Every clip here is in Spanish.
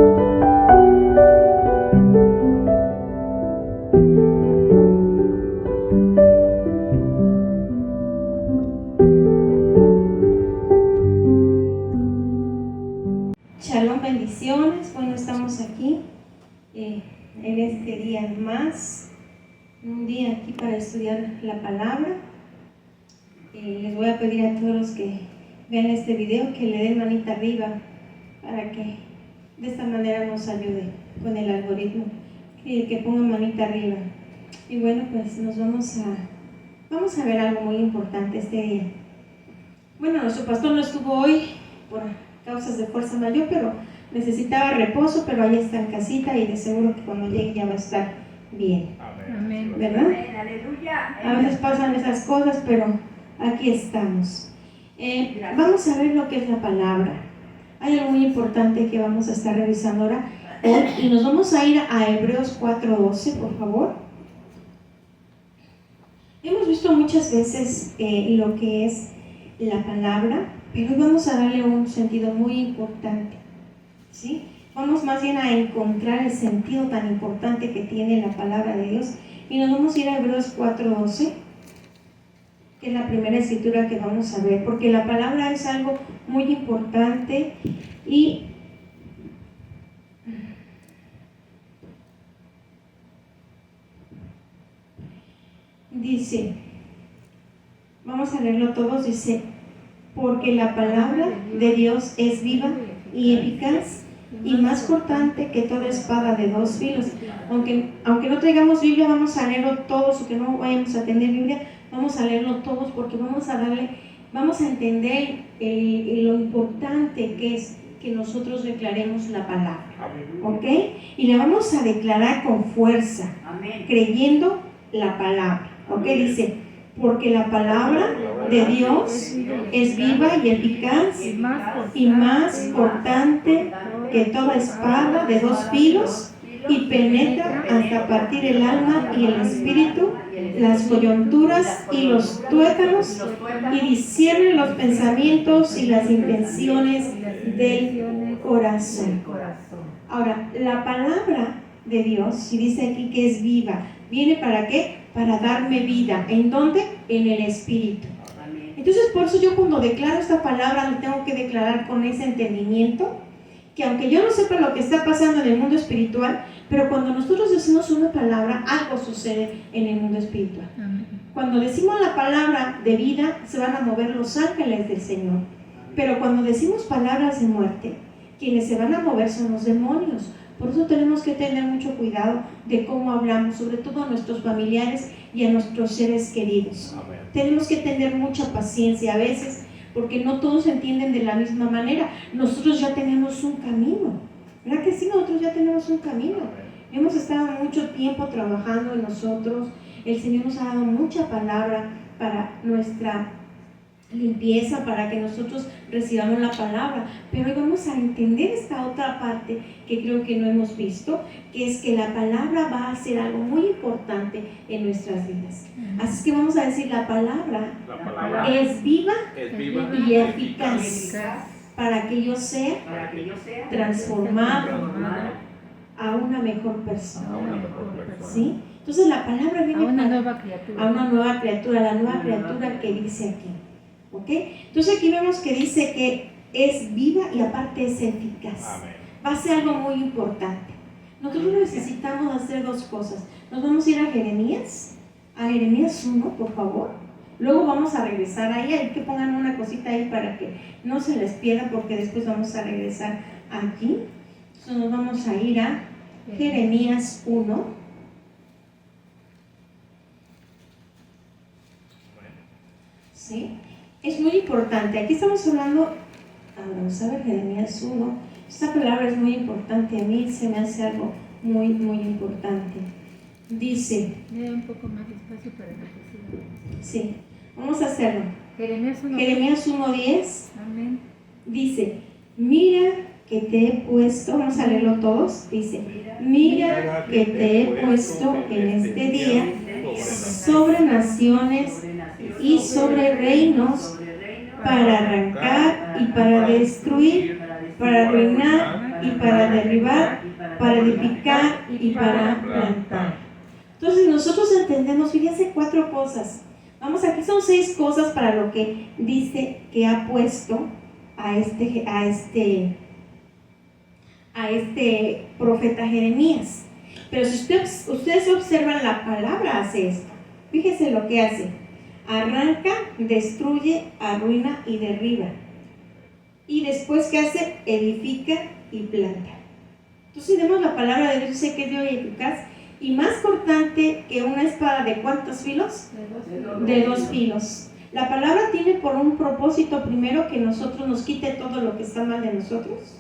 Shalom, bendiciones. Bueno, estamos aquí en este día más, un día aquí para estudiar la palabra. Les voy a pedir a todos los que vean este video que le den manita arriba para que de esta manera nos ayude con el algoritmo, que pongan manita arriba. Y bueno, pues nos vamos a ver algo muy importante este día. Bueno, nuestro pastor no estuvo hoy por causas de fuerza mayor, pero necesitaba reposo, pero ahí está en casita y de seguro que cuando llegue ya va a estar bien. Amén. ¿Verdad? Amén. Aleluya. A veces pasan esas cosas, pero aquí estamos. Vamos a ver lo que es la palabra. Hay algo muy importante que vamos a estar revisando ahora y nos vamos a ir a Hebreos 4:12, por favor. Hemos visto muchas veces lo que es la palabra, pero hoy vamos a darle un sentido muy importante, ¿sí? Vamos más bien a encontrar el sentido tan importante que tiene la palabra de Dios y nos vamos a ir a Hebreos 4:12, que es la primera escritura que vamos a ver, porque la palabra es algo muy importante y dice, vamos a leerlo todos, dice: porque la palabra de Dios es viva y eficaz y más cortante que toda espada de dos filos. Aunque no traigamos Biblia, vamos a leerlo todos, o que no vayamos a tener Biblia, vamos a leerlo todos, porque vamos a entender lo importante que es que nosotros declaremos la palabra, ¿ok? Y la vamos a declarar con fuerza, creyendo la palabra, ¿ok? Dice: porque la palabra de Dios es viva y eficaz y más cortante que toda espada de dos filos y penetra hasta partir el alma y el espíritu, las coyunturas y los tuétanos, y discierne los pensamientos y las intenciones del corazón. Ahora, la palabra de Dios, si dice aquí que es viva, ¿viene para qué? Para darme vida. ¿En dónde? En el espíritu. Entonces, por eso yo cuando declaro esta palabra, la tengo que declarar con ese entendimiento, que aunque yo no sepa lo que está pasando en el mundo espiritual, pero cuando nosotros decimos una palabra, algo sucede en el mundo espiritual. Cuando decimos la palabra de vida, se van a mover los ángeles del Señor. Pero cuando decimos palabras de muerte, quienes se van a mover son los demonios. Por eso tenemos que tener mucho cuidado de cómo hablamos, sobre todo a nuestros familiares y a nuestros seres queridos. Amén. Tenemos que tener mucha paciencia a veces, porque no todos entienden de la misma manera. Nosotros ya tenemos un camino, ¿verdad que sí? Nosotros ya tenemos un camino. Hemos estado mucho tiempo trabajando en nosotros. El Señor nos ha dado mucha palabra para nuestra limpieza, para que nosotros recibamos la palabra, pero hoy vamos a entender esta otra parte que creo que no hemos visto, que es que la palabra va a ser algo muy importante en nuestras vidas. Así es que vamos a decir: la palabra es viva y eficaz para que yo sea transformado a una mejor persona. ¿Sí? Entonces la palabra viene a una nueva criatura. A una nueva criatura, la nueva criatura que dice aquí. ¿Ok? Entonces aquí vemos que dice que es viva y aparte es eficaz. Amén. Va a ser algo muy importante. Nosotros necesitamos hacer dos cosas. Nos vamos a ir a Jeremías 1, por favor. Luego vamos a regresar ahí, hay que pongan una cosita ahí para que no se les pierda, porque después vamos a regresar aquí. Entonces nos vamos a ir a Jeremías 1. ¿Sí? Es muy importante. Aquí estamos hablando, vamos a ver, Jeremías 1. Esta palabra es muy importante. A mí se me hace algo muy, muy importante. Dice, un poco más despacio para que se sí, vamos a hacerlo. Jeremías 1:10. Amén. Dice: mira que te he puesto, vamos a leerlo todos. Dice: mira que te he puesto en este día sobre naciones y sobre reinos, para arrancar y para destruir, para arruinar y para derribar, para edificar y para plantar. Entonces nosotros entendemos, fíjense, 4 cosas. Vamos, aquí son 6 cosas para lo que dice que ha puesto a este profeta Jeremías. Pero si ustedes observan, la palabra hace esto. Fíjense lo que hace: arranca, destruye, arruina y derriba. Y después, ¿qué hace? Edifica y planta. Entonces, si vemos la palabra de Dios, dice que es viva y eficaz y más cortante que una espada. ¿De cuántos filos? De 2 filos. La palabra tiene por un propósito primero que nosotros nos quite todo lo que está mal de nosotros,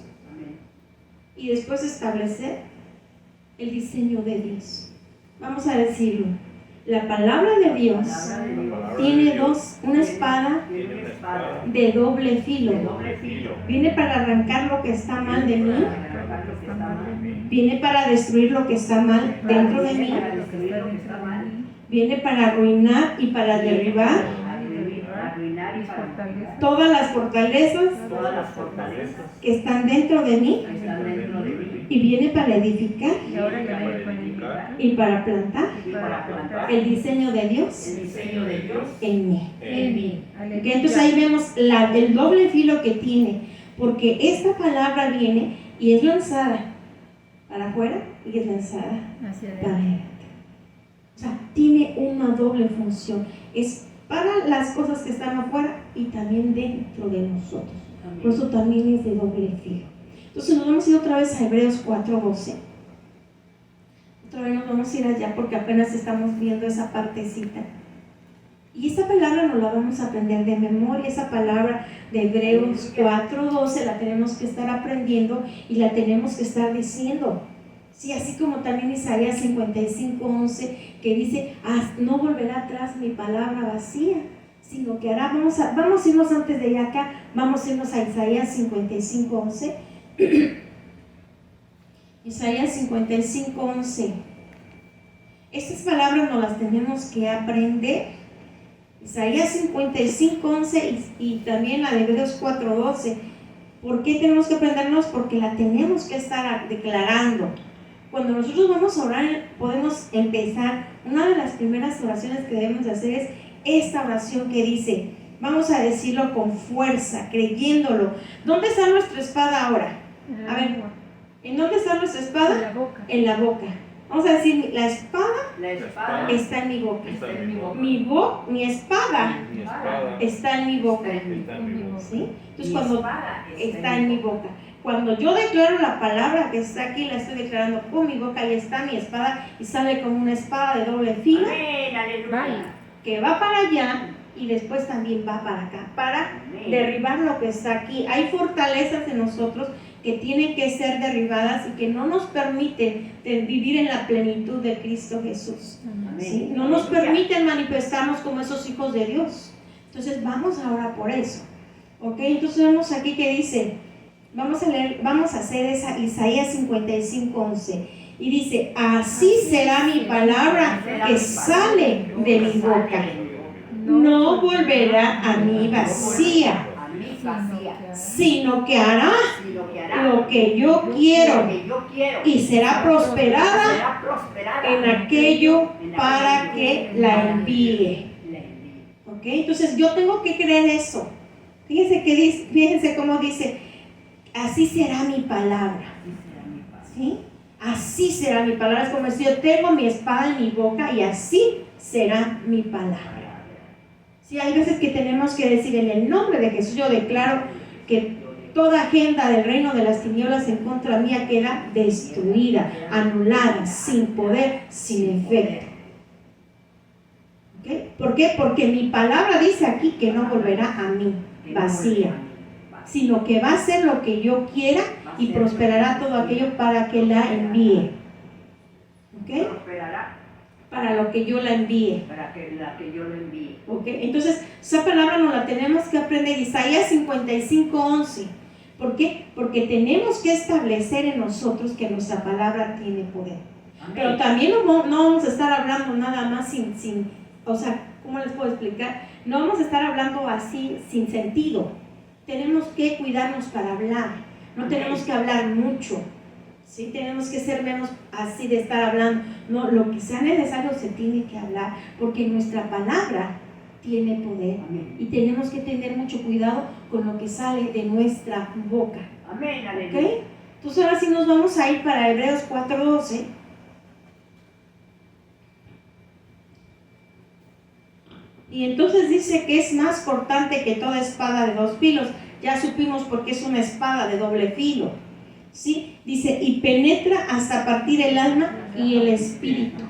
y después establecer el diseño de Dios. Vamos a decirlo: la palabra de Dios tiene una espada de doble filo. Viene para arrancar lo que está mal de mí, viene para destruir lo que está mal dentro de mí, viene para arruinar y para derribar todas las fortalezas que están dentro de mí, y viene para edificar y para plantar el diseño de Dios en mí. Okay, entonces ahí vemos el doble filo que tiene, porque esta palabra viene y es lanzada para afuera y es lanzada para adelante. O sea, tiene una doble función. Es para las cosas que están afuera y también dentro de nosotros. Por eso también es de doble filo. Entonces nos vamos a ir otra vez a Hebreos 4:12. Otra vez nos vamos a ir allá porque apenas estamos viendo esa partecita. Y esta palabra nos la vamos a aprender de memoria. Esa palabra de Hebreos 4:12 la tenemos que estar aprendiendo y la tenemos que estar diciendo. Sí, así como también Isaías 55:11, que dice: no volverá atrás mi palabra vacía, sino que hará. Vamos a irnos antes de allá acá, vamos a irnos a Isaías 55:11. Isaías 55:11. Estas palabras nos las tenemos que aprender. Isaías 55:11 y también la de Hebreos 4:12. ¿Por qué tenemos que aprendernos? Porque la tenemos que estar declarando. Cuando nosotros vamos a orar, podemos empezar. Una de las primeras oraciones que debemos de hacer es esta oración que dice, vamos a decirlo con fuerza, creyéndolo. ¿Dónde está nuestra espada ahora? A ver, ¿en dónde está nuestra espada? En la boca. En la boca. Vamos a decir, la espada está en mi boca. Mi espada está en mi boca. ¿Sí? Entonces, cuando está en mi boca. Cuando yo declaro la palabra que está aquí, la estoy declarando con mi boca, y está mi espada, y sale como una espada de doble filo, que va para allá y después también va para acá, para derribar lo que está aquí. Hay fortalezas en nosotros que tienen que ser derribadas y que no nos permiten vivir en la plenitud de Cristo Jesús. ¿Sí? No nos permiten manifestarnos como esos hijos de Dios. Entonces vamos ahora por eso. ¿Ok? Entonces vemos aquí que dice, vamos a hacer esa Isaías 55:11. Y dice, así será mi palabra que sale de mi boca. No volverá a mí vacía, sino que hará lo que yo quiero y será prosperada en aquello para que la envíe. ¿Ok? Entonces yo tengo que creer eso. Fíjense cómo dice, así será mi palabra. ¿Sí? Así será mi palabra. Es como si yo tengo mi espada en mi boca y así será mi palabra. Sí, hay veces que tenemos que decir, en el nombre de Jesús yo declaro que toda agenda del reino de las tinieblas en contra mía queda destruida, anulada, sin poder, sin efecto. ¿Okay? ¿Por qué? Porque mi palabra dice aquí que no volverá a mí vacía, sino que va a hacer lo que yo quiera y prosperará todo aquello para que la envíe. ¿Ok? Para lo que yo la envíe. ¿Ok? Entonces, esa palabra nos la tenemos que aprender. Isaías 55:11. ¿Por qué? Porque tenemos que establecer en nosotros que nuestra palabra tiene poder. Amén. Pero también no vamos a estar hablando nada más sin, o sea, ¿cómo les puedo explicar? No vamos a estar hablando así sin sentido. Tenemos que cuidarnos para hablar. No tenemos que hablar mucho, ¿sí? Tenemos que ser menos así de estar hablando. No, lo que sea necesario se tiene que hablar, porque nuestra palabra tiene poder. Y tenemos que tener mucho cuidado con lo que sale de nuestra boca. Amén, ¿Ok? Entonces ahora sí nos vamos a ir para Hebreos 4:12. Y entonces dice que es más cortante que toda espada de dos filos. Ya supimos por qué es una espada de doble filo, ¿sí? Dice, y penetra hasta partir el alma y el espíritu.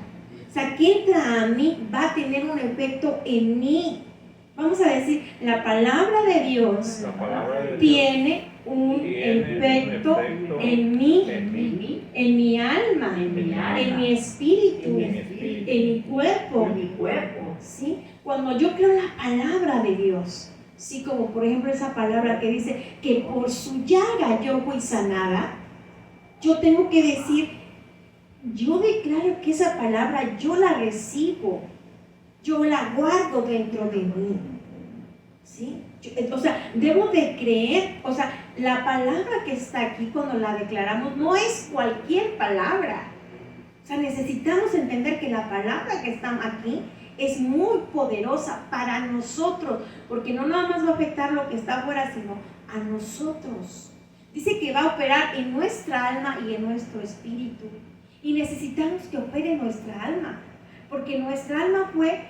O sea, que entra a mí va a tener un efecto en mí. Vamos a decir, la palabra de Dios tiene un efecto en mí, en mi alma, en mi espíritu, en mi cuerpo. ¿Sí? Cuando yo creo la palabra de Dios, sí, como por ejemplo esa palabra que dice que por su llaga yo fui sanada, yo tengo que decir, yo declaro que esa palabra yo la recibo, yo la guardo dentro de mí, ¿sí? O sea, debo de creer, o sea, la palabra que está aquí cuando la declaramos no es cualquier palabra. O sea, necesitamos entender que la palabra que está aquí es muy poderosa para nosotros, porque no nada más va a afectar lo que está afuera, sino a nosotros. Dice que va a operar en nuestra alma y en nuestro espíritu. Y necesitamos que opere en nuestra alma, porque nuestra alma fue,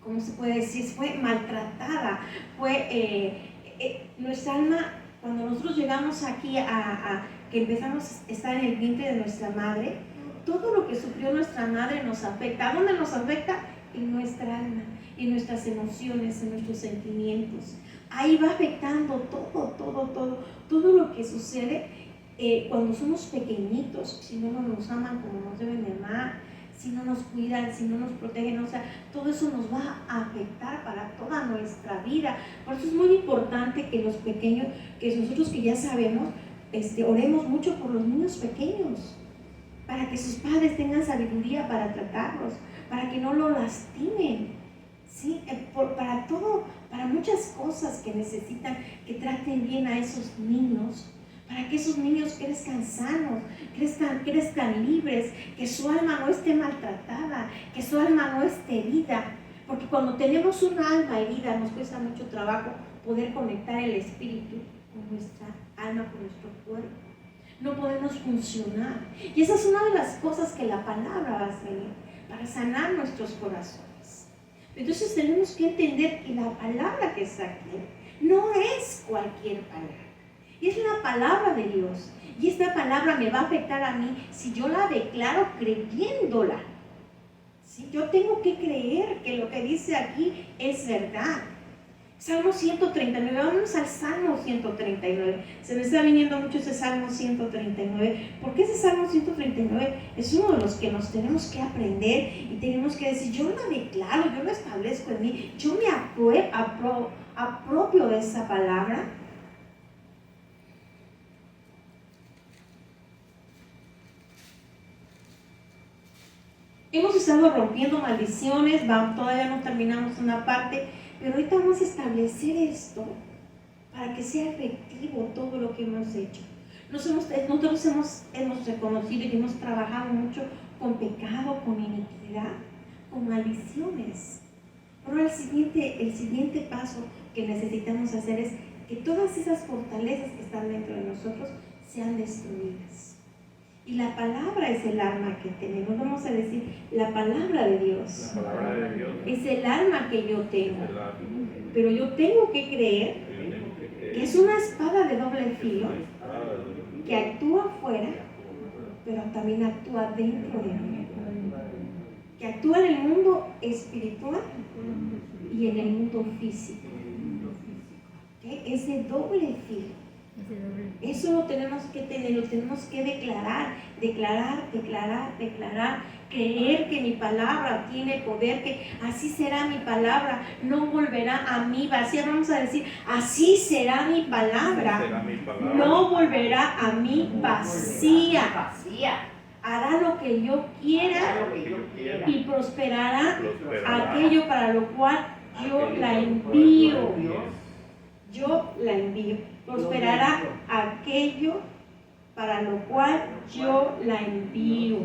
¿cómo se puede decir? Fue maltratada. Nuestra alma, cuando nosotros llegamos aquí que empezamos a estar en el vientre de nuestra madre, todo lo que sufrió nuestra madre nos afecta. ¿A dónde nos afecta? En nuestra alma, en nuestras emociones, en nuestros sentimientos. Ahí va afectando todo lo que sucede cuando somos pequeñitos. Si no nos aman como nos deben de amar, si no nos cuidan, si no nos protegen, o sea, todo eso nos va a afectar para toda nuestra vida. Por eso es muy importante que los pequeños, que nosotros que ya sabemos, oremos mucho por los niños pequeños, para que sus padres tengan sabiduría para tratarlos, para que no lo lastimen, ¿sí? Para muchas cosas que necesitan que traten bien a esos niños, para que esos niños crezcan sanos, crezcan libres, que su alma no esté maltratada, que su alma no esté herida, porque cuando tenemos una alma herida nos cuesta mucho trabajo poder conectar el espíritu con nuestra alma, con nuestro cuerpo. No podemos funcionar. Y esa es una de las cosas que la palabra va a hacer para sanar nuestros corazones. Entonces tenemos que entender que la palabra que está aquí no es cualquier palabra. Es la palabra de Dios. Y esta palabra me va a afectar a mí si yo la declaro creyéndola. ¿Sí? Yo tengo que creer que lo que dice aquí es verdad. Salmo 139, vamos al Salmo 139. Se me está viniendo mucho ese Salmo 139, porque ese Salmo 139 es uno de los que nos tenemos que aprender y tenemos que decir, yo la declaro, yo la establezco en mí, yo me apropio de esa palabra. Hemos estado rompiendo maldiciones, todavía no terminamos una parte, pero ahorita vamos a establecer esto para que sea efectivo todo lo que hemos hecho. Nosotros hemos reconocido y hemos trabajado mucho con pecado, con iniquidad, con maldiciones. Pero el siguiente paso que necesitamos hacer es que todas esas fortalezas que están dentro de nosotros sean destruidas. Y la palabra es el arma que tenemos. Vamos a decir, la palabra de Dios, es el arma que yo tengo. Pero yo tengo que creer que es una espada de doble filo que actúa afuera, pero también actúa dentro de mí. Que actúa en el mundo espiritual y en el mundo físico. ¿Okay? Es de doble filo. Eso lo tenemos que tener, lo tenemos que declarar, creer que mi palabra tiene poder, que así será mi palabra, no volverá a mí vacía. Vamos a decir, así será mi palabra, no volverá a mí vacía. Hará lo que yo quiera y prosperará aquello para lo cual yo la envío. Yo la envío. prosperará aquello para lo cual yo la envío.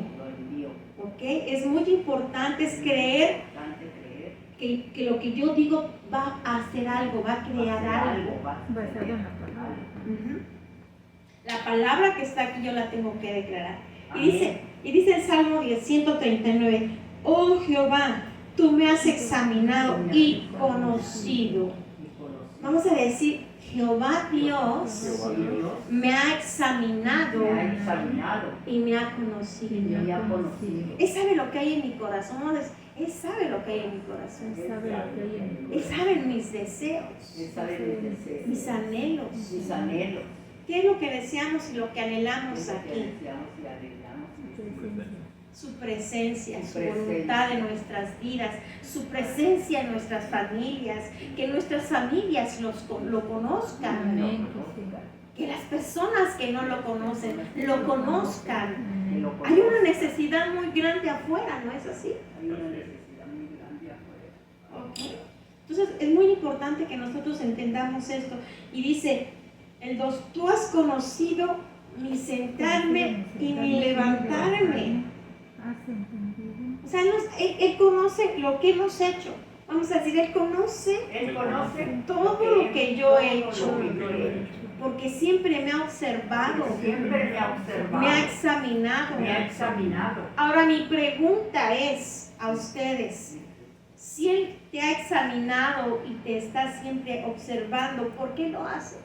¿Ok? Es muy importante es creer que lo que yo digo va a hacer algo, va a crear algo. Basado en la palabra. La palabra que está aquí yo la tengo que declarar. Y dice el Salmo 139, oh Jehová, tú me has examinado y conocido. Vamos a decir, Jehová Dios me ha examinado y me ha conocido. Él sabe lo que hay en mi corazón. Él sabe lo que hay en mi corazón. Él sabe mis deseos, mis anhelos. ¿Qué es lo que deseamos y lo que anhelamos aquí? Su presencia, su voluntad en nuestras vidas, su presencia en nuestras familias, que nuestras familias lo conozcan, que las personas que no lo conocen lo conozcan. Hay una necesidad muy grande afuera, ¿no es así? Okay. Entonces es muy importante que nosotros entendamos esto. Y dice el 2, tú has conocido mi sentarme y mi levantarme. O sea, él conoce lo que hemos hecho. Vamos a decir, Él conoce todo lo que yo he hecho. Porque siempre me ha observado. Me ha examinado. Ahora mi pregunta es a ustedes. Si Él te ha examinado y te está siempre observando, ¿por qué lo hace?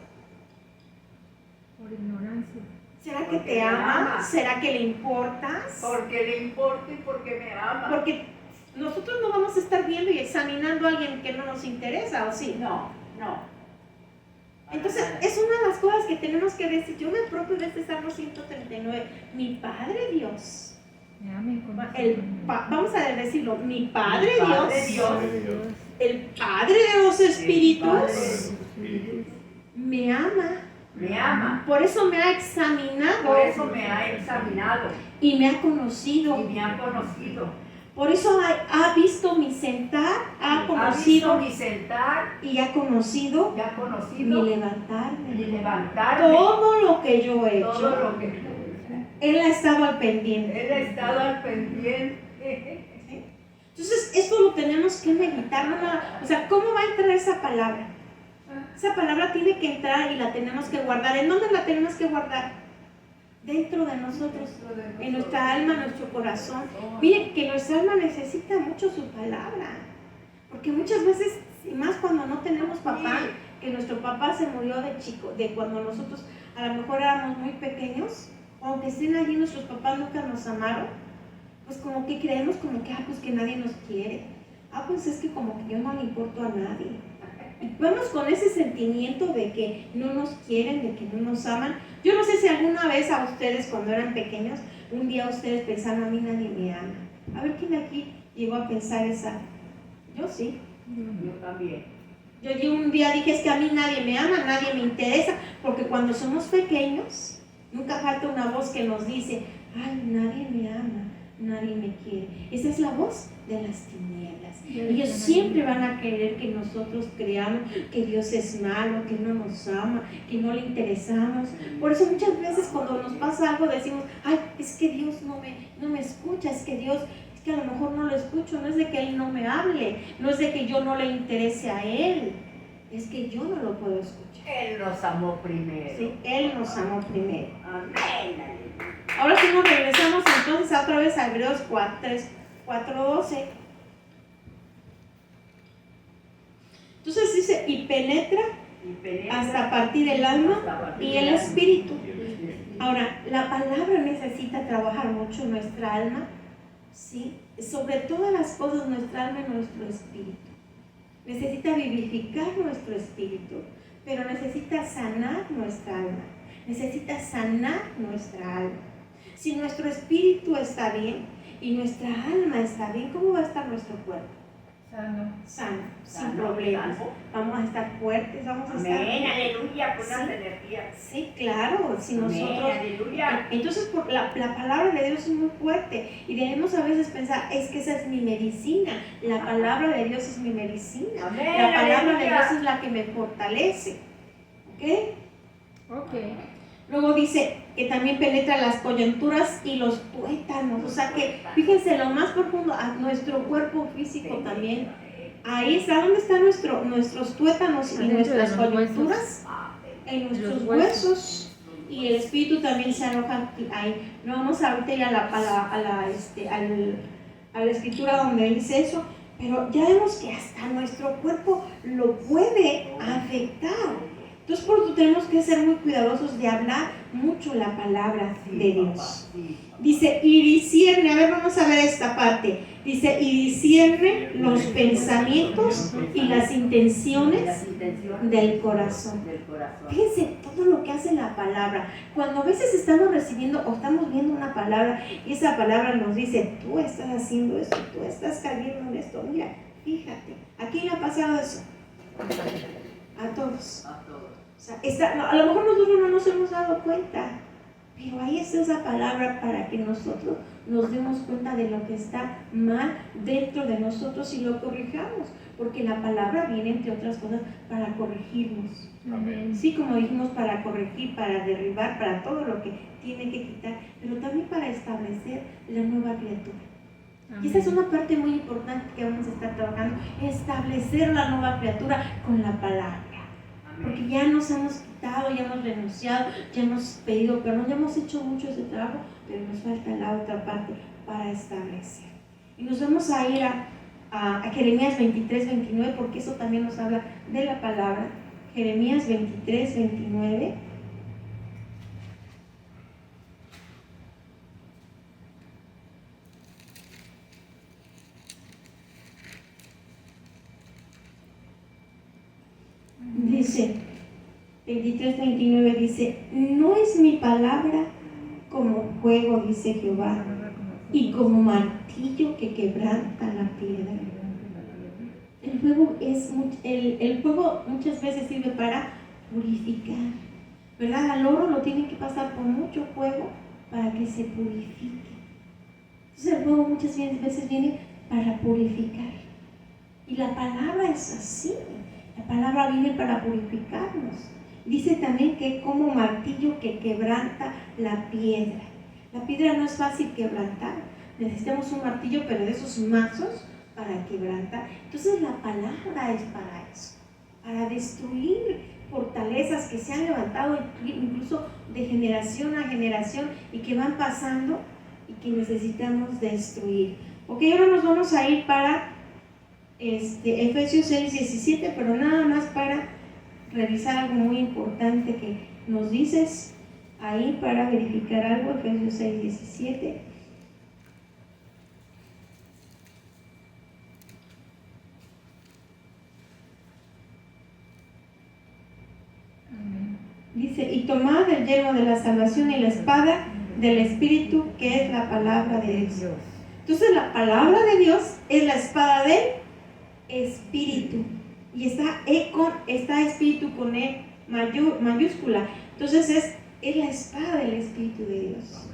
Por ignorancia. ¿Será que te ama? ¿Será que le importas? Porque le importa y porque me ama. Porque nosotros no vamos a estar viendo y examinando a alguien que no nos interesa, ¿o sí? No. Entonces, es una de las cosas que tenemos que decir. Yo me apropio de este Salmo 139. Mi Padre Dios. Vamos a decirlo. Mi Padre Dios. El Padre de los Espíritus. Me ama. Por eso me ha examinado. Y me ha conocido. Por eso ha visto mi sentar, ha conocido y ha conocido mi levantarme. Todo lo que yo he hecho. Él ha estado al pendiente. Entonces, esto lo tenemos que meditar. O sea, ¿cómo va a entrar esa palabra? Esa palabra tiene que entrar y la tenemos que guardar. ¿En dónde la tenemos que guardar? Dentro de nosotros, en nuestra alma, en nuestro corazón. Miren que nuestra alma necesita mucho su palabra, porque muchas veces, y más cuando no tenemos papá, que nuestro papá se murió de chico, de cuando nosotros a lo mejor éramos muy pequeños, aunque estén allí nuestros papás nunca nos amaron, pues como que creemos como que, pues que nadie nos quiere, pues es que como que yo no le importo a nadie. Y vamos con ese sentimiento de que no nos quieren, de que no nos aman. Yo no sé si alguna vez a ustedes cuando eran pequeños, un día ustedes pensaron, a mí nadie me ama. A ver, ¿quién aquí llegó a pensar esa? Yo sí. Yo también. Yo un día dije, es que a mí nadie me ama, nadie me interesa, porque cuando somos pequeños, nunca falta una voz que nos dice, ay, nadie me ama, nadie me quiere. Esa es la voz de las tinieblas. Ellos siempre van a querer que nosotros creamos que Dios es malo, que no nos ama, que no le interesamos. Por eso muchas veces cuando nos pasa algo decimos, ay, es que Dios no me escucha, es que a lo mejor no lo escucho, no es de que Él no me hable, no es de que yo no le interese a Él, es que yo no lo puedo escuchar. Él nos amó primero. Sí, Él nos amó primero. Amén. Ahora sí nos regresamos entonces otra vez a Hebreos 4:12. Entonces dice, y penetra hasta partir el alma y el espíritu. Ahora, la palabra necesita trabajar mucho nuestra alma, ¿sí? Sobre todas las cosas, nuestra alma y nuestro espíritu. Necesita vivificar nuestro espíritu, pero necesita sanar nuestra alma. Necesita sanar nuestra alma. Si nuestro espíritu está bien y nuestra alma está bien, ¿cómo va a estar nuestro cuerpo? Sano, sin problemas. Vamos a estar fuertes, vamos a estar... Amén, aleluya, con las energías. Sí, claro, si nosotros... Aleluya. Entonces, la palabra de Dios es muy fuerte y debemos a veces pensar, es que esa es mi medicina. La palabra de Dios es mi medicina. Amén, La palabra aleluya. de Dios es la que me fortalece. ¿Ok? Ok. Luego dice que también penetra las coyunturas y los tuétanos. O sea que, fíjense, lo más profundo, a nuestro cuerpo físico también. Ahí está, ¿dónde están nuestros tuétanos y Adentro nuestras de los coyunturas? En nuestros Los huesos. Y el espíritu también se aloja ahí. No vamos ahorita ir a la escritura donde dice eso, pero ya vemos que hasta nuestro cuerpo lo puede afectar. Entonces por eso tenemos que ser muy cuidadosos de hablar mucho la palabra de Dios. Dice, y discierne, a ver, vamos a ver esta parte. Dice, y discierne los pensamientos y las intenciones del corazón. Fíjense todo lo que hace la palabra. Cuando a veces estamos recibiendo o estamos viendo una palabra y esa palabra nos dice, tú estás haciendo esto, tú estás cayendo en esto, mira, fíjate, ¿a quién le ha pasado eso? A todos. O sea, a lo mejor nosotros no nos hemos dado cuenta, pero ahí está esa palabra para que nosotros nos demos cuenta de lo que está mal dentro de nosotros y lo corrijamos, porque la palabra viene, entre otras cosas, para corregirnos. Amén. Sí, como dijimos, para corregir, para derribar, para todo lo que tiene que quitar, pero también para establecer la nueva criatura. Y esta es una parte muy importante que vamos a estar trabajando, establecer la nueva criatura con la palabra. Porque ya nos hemos quitado, ya hemos renunciado, ya hemos pedido perdón, ya hemos hecho mucho ese trabajo, pero nos falta la otra parte para establecer. Y nos vamos a ir a Jeremías 23, 29, porque eso también nos habla de la palabra. Jeremías 23, 29. Dice, 23, 29 dice, no es mi palabra como fuego, dice Jehová, y como martillo que quebranta la piedra. El fuego muchas veces sirve para purificar, ¿verdad? Al oro lo tienen que pasar por mucho fuego para que se purifique. Entonces el fuego muchas veces viene para purificar. Y la palabra es así. La palabra viene para purificarnos. Dice también que como martillo que quebranta la piedra. La piedra no es fácil quebrantar. Necesitamos un martillo, pero de esos mazos para quebrantar. Entonces la palabra es para eso, para destruir fortalezas que se han levantado incluso de generación a generación y que van pasando y que necesitamos destruir. Ok, ahora nos vamos a ir para Efesios 6, 17, pero nada más para revisar algo muy importante que nos dices ahí para verificar algo. Efesios 6, 17. Dice, y tomad el yelmo de la salvación y la espada del Espíritu, que es la palabra de Dios. Entonces la palabra de Dios es la espada del Espíritu. Y está Espíritu con E mayúscula. Entonces es la espada del Espíritu de Dios.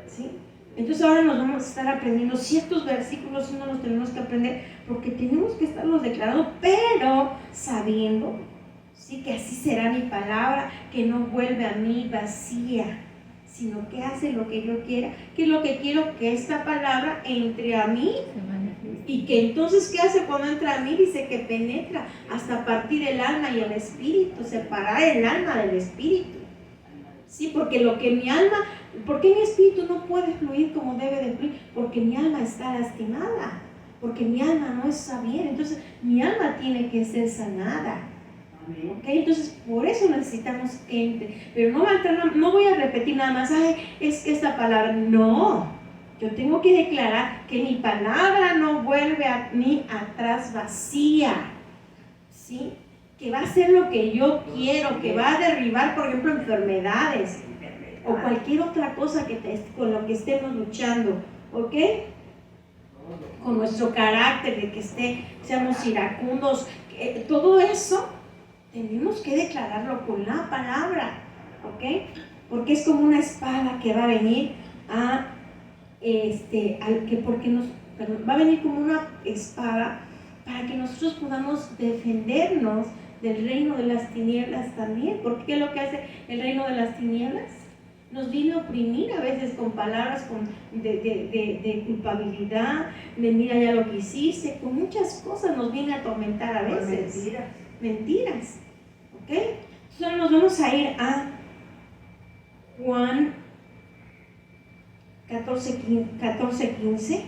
¿Sí? Entonces ahora nos vamos a estar aprendiendo ciertos versículos, no los tenemos que aprender porque tenemos que estarlos declarando, pero sabiendo, sí, que así será mi palabra, que no vuelve a mí vacía, sino que hace lo que yo quiera. ¿Qué es lo que quiero? Que esta palabra entre a mí. Y que entonces, ¿qué hace cuando entra a mí? Dice que penetra hasta partir el alma y el espíritu, separar el alma del espíritu. Sí, porque ¿por qué mi espíritu no puede fluir como debe de fluir? Porque mi alma está lastimada, porque mi alma no está bien, entonces mi alma tiene que ser sanada. ¿Okay? Entonces, por eso necesitamos que entre. Pero no voy a repetir nada más, es que esta palabra, no. Yo tengo que declarar que mi palabra no vuelve a mí atrás vacía, ¿sí? Que va a hacer lo que yo quiero, que va a derribar, por ejemplo, enfermedades o cualquier otra cosa con lo que estemos luchando, ¿ok? Con nuestro carácter, de que seamos iracundos, todo eso tenemos que declararlo con la palabra, ¿ok? Porque es como una espada que va a venir va a venir como una espada para que nosotros podamos defendernos del reino de las tinieblas también. Porque ¿qué es lo que hace el reino de las tinieblas? Nos viene a oprimir a veces con palabras de culpabilidad, de mira ya lo que hiciste, con muchas cosas nos viene a atormentar a veces. Mentiras. Mentiras. ¿Ok? Entonces ahora nos vamos a ir a Juan 14:15.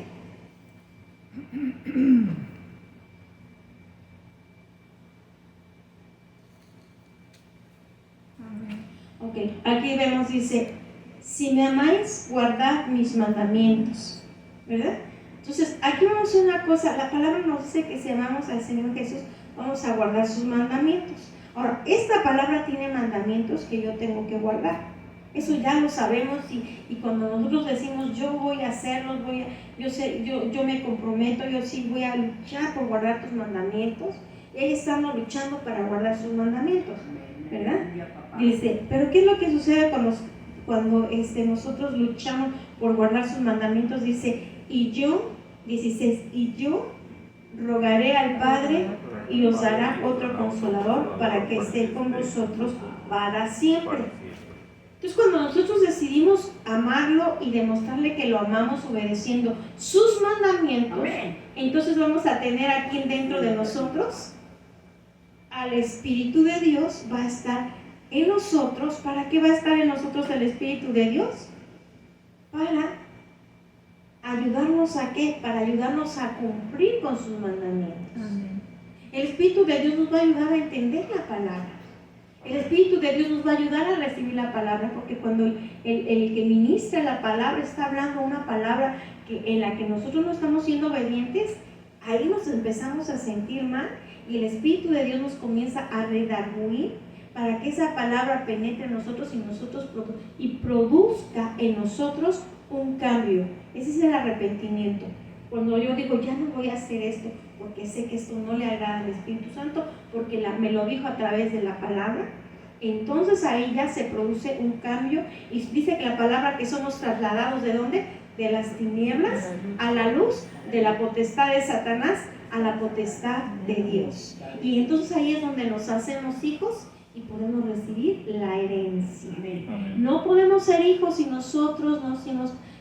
Amén. Ok, aquí vemos, dice, si me amáis, guardad mis mandamientos, ¿verdad? Entonces, aquí vamos a hacer una cosa, la palabra nos dice que si amamos al Señor Jesús, vamos a guardar sus mandamientos. Ahora, esta palabra tiene mandamientos que yo tengo que guardar. Eso ya lo sabemos y cuando nosotros decimos yo voy a hacerlos, yo me comprometo, yo sí voy a luchar por guardar tus mandamientos, y ahí estamos luchando para guardar sus mandamientos, ¿verdad? Dice, pero ¿qué es lo que sucede cuando nosotros luchamos por guardar sus mandamientos? Dice, 16, y yo rogaré al Padre y os dará otro consolador para que esté con vosotros para siempre. Entonces, cuando nosotros decidimos amarlo y demostrarle que lo amamos obedeciendo sus mandamientos, Amén. entonces vamos a tener aquí dentro de nosotros al Espíritu de Dios, va a estar en nosotros. ¿Para qué va a estar en nosotros el Espíritu de Dios? Para ayudarnos a ¿qué? Para ayudarnos a cumplir con sus mandamientos. Amén. El Espíritu de Dios nos va a ayudar a entender la palabra. El Espíritu de Dios nos va a ayudar a recibir la palabra, porque cuando el que ministra la palabra está hablando una palabra en la que nosotros no estamos siendo obedientes, ahí nos empezamos a sentir mal y el Espíritu de Dios nos comienza a redarguir para que esa palabra penetre en nosotros y produzca en nosotros un cambio. Ese es el arrepentimiento. Cuando yo digo, ya no voy a hacer esto, porque sé que esto no le agrada al Espíritu Santo, porque me lo dijo a través de la palabra, entonces ahí ya se produce un cambio, y dice que la palabra que somos trasladados, ¿de dónde? De las tinieblas a la luz, de la potestad de Satanás a la potestad de Dios. Y entonces ahí es donde nos hacemos hijos y podemos recibir la herencia. No podemos ser hijos si nosotros no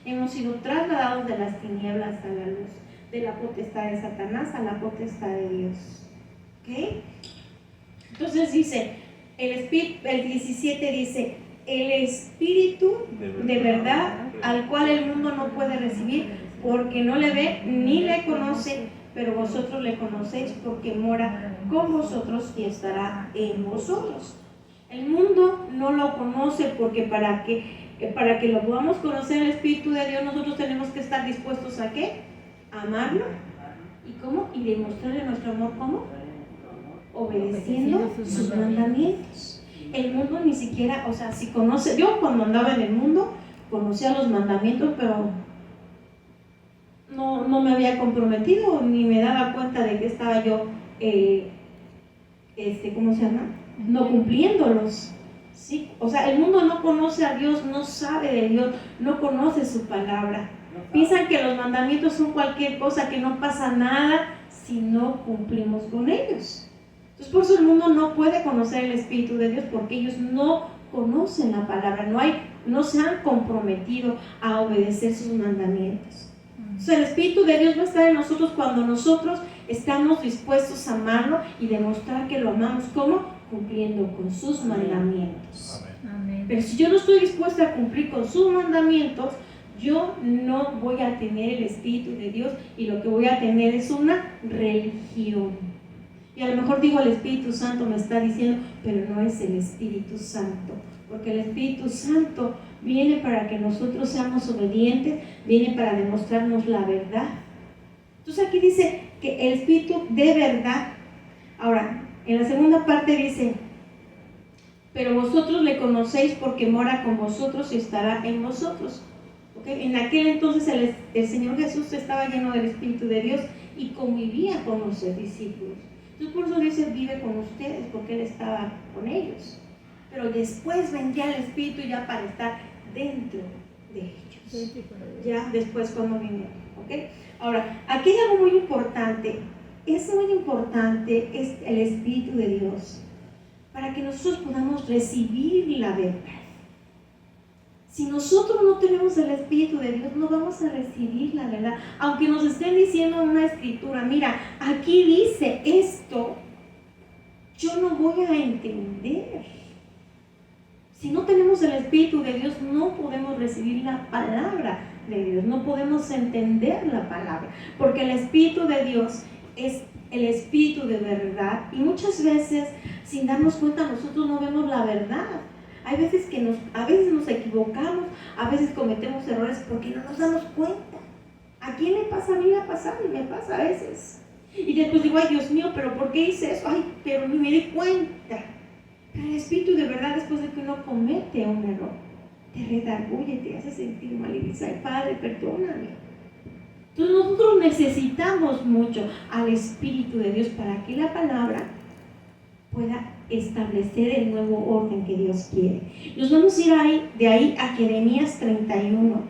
hemos sido trasladados de las tinieblas a la luz, de la potestad de Satanás a la potestad de Dios. ¿Ok? Entonces dice, el 17 dice, el Espíritu de verdad al cual el mundo no puede recibir porque no le ve ni le conoce, pero vosotros le conocéis porque mora con vosotros y estará en vosotros. El mundo no lo conoce porque para que lo podamos conocer el Espíritu de Dios, nosotros tenemos que estar dispuestos a ¿qué? A amarlo. ¿Y cómo? Y demostrarle nuestro amor, ¿cómo? Obedeciendo sus mandamientos. El mundo ni siquiera, o sea, si conoce, yo cuando andaba en el mundo conocía los mandamientos, pero no me había comprometido ni me daba cuenta de que estaba yo, ¿cómo se llama? No cumpliéndolos. ¿Sí? O sea, el mundo no conoce a Dios, no sabe de Dios, no conoce su palabra. Piensan que los mandamientos son cualquier cosa, que no pasa nada si no cumplimos con ellos. Entonces, por eso el mundo no puede conocer el Espíritu de Dios, porque ellos no conocen la palabra, no se han comprometido a obedecer sus mandamientos. Entonces, el Espíritu de Dios va a estar en nosotros cuando nosotros estamos dispuestos a amarlo y demostrar que lo amamos. ¿Cómo? Cumpliendo con sus mandamientos. Amén. Pero si yo no estoy dispuesta a cumplir con sus mandamientos, yo no voy a tener el Espíritu de Dios y lo que voy a tener es una religión. Y a lo mejor digo, el Espíritu Santo me está diciendo, pero no es el Espíritu Santo, porque el Espíritu Santo viene para que nosotros seamos obedientes, viene para demostrarnos la verdad. Entonces aquí dice que el Espíritu de verdad. Ahora, en la segunda parte dice, pero vosotros le conocéis porque mora con vosotros y estará en vosotros. ¿Okay? En aquel entonces el Señor Jesús estaba lleno del Espíritu de Dios y convivía con los discípulos. Entonces por eso dice, vive con ustedes, porque Él estaba con ellos. Pero después vendría el Espíritu ya para estar dentro de ellos. Ya después cuando viene. ¿Okay? Ahora, aquí hay algo muy importante. es muy importante el Espíritu de Dios para que nosotros podamos recibir la verdad. Si nosotros no tenemos el Espíritu de Dios, no vamos a recibir la verdad. Aunque nos estén diciendo en una escritura, mira, aquí dice esto, yo no voy a entender. Si no tenemos el Espíritu de Dios, no podemos recibir la palabra de Dios, no podemos entender la palabra, porque el Espíritu de Dios es el Espíritu de verdad, y muchas veces, sin darnos cuenta, nosotros no vemos la verdad. Hay veces que a veces nos equivocamos, a veces cometemos errores porque no nos damos cuenta. ¿A quién le pasa? A mí me ha pasado y me pasa a veces. Y después digo, ay Dios mío, ¿pero por qué hice eso? Ay, pero ni me di cuenta. Pero el Espíritu de verdad, después de que uno comete un error, te redarguye, te hace sentir mal y dice, ay Padre, perdóname. Entonces nosotros necesitamos mucho al Espíritu de Dios para que la palabra pueda establecer el nuevo orden que Dios quiere. Nos vamos a ir de ahí a Jeremías 31.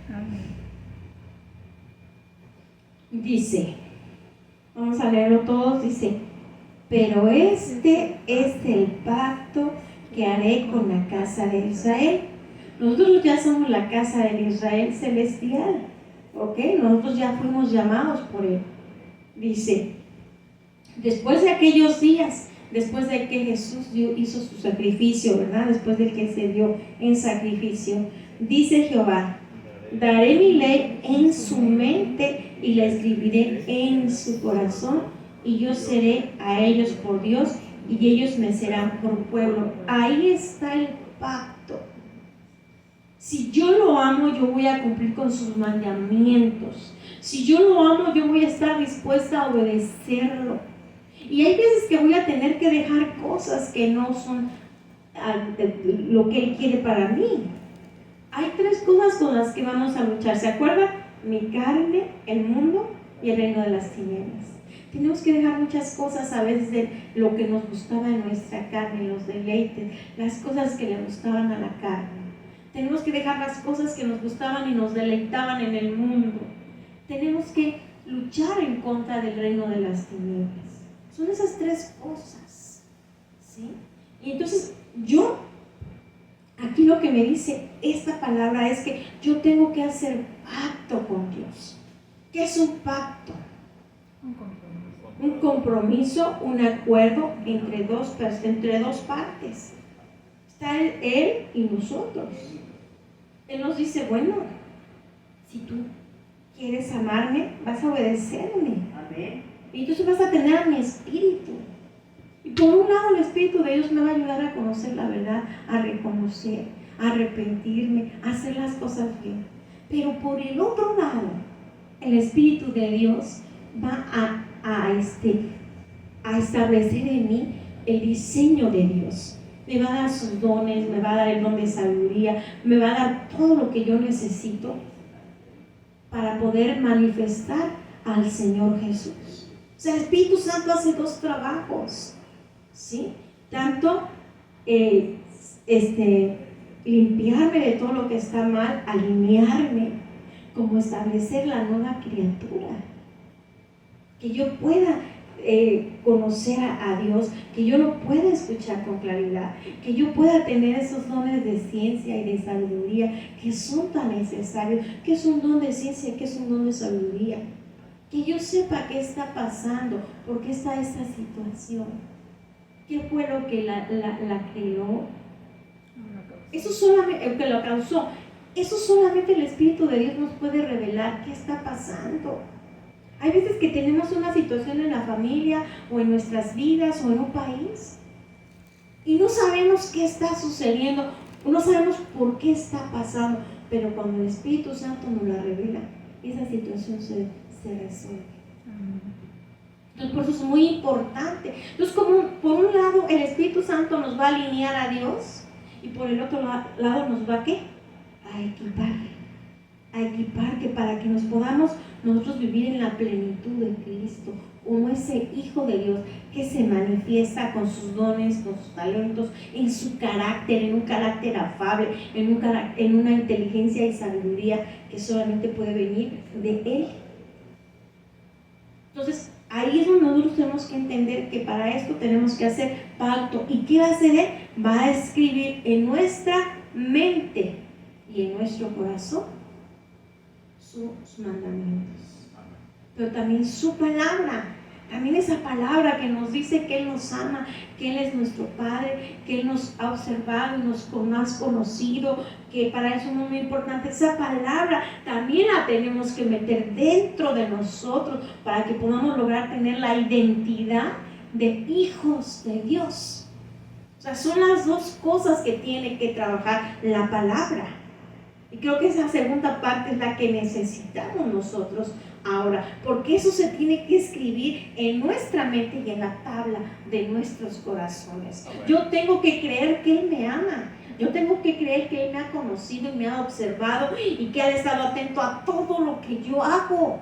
Amén. Dice, vamos a leerlo todos, dice, pero este es el pacto que haré con la casa de Israel. Nosotros ya somos la casa de Israel celestial, ¿ok? Nosotros ya fuimos llamados por Él. Dice, después de aquellos días, después de que Jesús hizo su sacrificio, ¿verdad? Después de que se dio en sacrificio, dice Jehová, daré mi ley en su mente y la escribiré en su corazón, y yo seré a ellos por Dios y ellos me serán por pueblo. Ahí está el pacto. Si yo lo amo, yo voy a cumplir con sus mandamientos. Si yo lo amo, yo voy a estar dispuesta a obedecerlo. Y hay veces que voy a tener que dejar cosas que no son lo que Él quiere para mí. Hay 3 cosas con las que vamos a luchar. ¿Se acuerdan? Mi carne, el mundo y el reino de las tinieblas. Tenemos que dejar muchas cosas a veces de lo que nos gustaba en nuestra carne, los deleites, las cosas que le gustaban a la carne. Tenemos que dejar las cosas que nos gustaban y nos deleitaban en el mundo. Tenemos que luchar en contra del reino de las tinieblas. Son esas 3 cosas, ¿sí? Y entonces aquí lo que me dice esta palabra es que yo tengo que hacer pacto con Dios. ¿Qué es un pacto? Un compromiso, un acuerdo entre dos partes. Está Él y nosotros. Él nos dice, bueno, si tú quieres amarme, vas a obedecerme. Amén. Y entonces vas a tener a mi espíritu. Y por un lado el Espíritu de Dios me va a ayudar a conocer la verdad, a reconocer, a arrepentirme, a hacer las cosas bien. Pero por el otro lado, el Espíritu de Dios va a establecer en mí el diseño de Dios. Me va a dar sus dones, me va a dar el don de sabiduría, me va a dar todo lo que yo necesito para poder manifestar al Señor Jesús. O sea, el Espíritu Santo hace 2 trabajos, ¿sí? Tanto limpiarme de todo lo que está mal, alinearme, como establecer la nueva criatura. Que yo pueda conocer a Dios, que yo lo pueda escuchar con claridad, que yo pueda tener esos dones de ciencia y de sabiduría que son tan necesarios. ¿Qué es un don de ciencia? ¿Qué es un don de sabiduría? Que yo sepa qué está pasando, por qué está esta situación, qué fue lo que la creó, eso solamente, que lo causó. Eso solamente el Espíritu de Dios nos puede revelar qué está pasando. Hay veces que tenemos una situación en la familia o en nuestras vidas o en un país y no sabemos qué está sucediendo, no sabemos por qué está pasando, pero cuando el Espíritu Santo nos la revela, esa situación se resuelve. Entonces, por eso es muy importante. Entonces, por un lado, el Espíritu Santo nos va a alinear a Dios y por el otro lado nos va a equipar que para que nos podamos nosotros vivir en la plenitud de Cristo, uno ese hijo de Dios que se manifiesta con sus dones, con sus talentos, en su carácter, en un carácter afable, en una inteligencia y sabiduría que solamente puede venir de Él. Entonces, ahí es donde nosotros tenemos que entender que para esto tenemos que hacer pacto. ¿Y qué va a hacer Él? Va a escribir en nuestra mente y en nuestro corazón sus mandamientos, pero también su palabra, también esa palabra que nos dice que Él nos ama, que Él es nuestro Padre, que Él nos ha observado y nos ha conocido, que para eso es muy importante. Esa palabra también la tenemos que meter dentro de nosotros para que podamos lograr tener la identidad de hijos de Dios. O sea, son las dos cosas que tiene que trabajar la palabra. Y creo que esa segunda parte es la que necesitamos nosotros ahora, porque eso se tiene que escribir en nuestra mente y en la tabla de nuestros corazones. Yo tengo que creer que Él me ama. Yo tengo que creer que Él me ha conocido y me ha observado y que ha estado atento a todo lo que yo hago,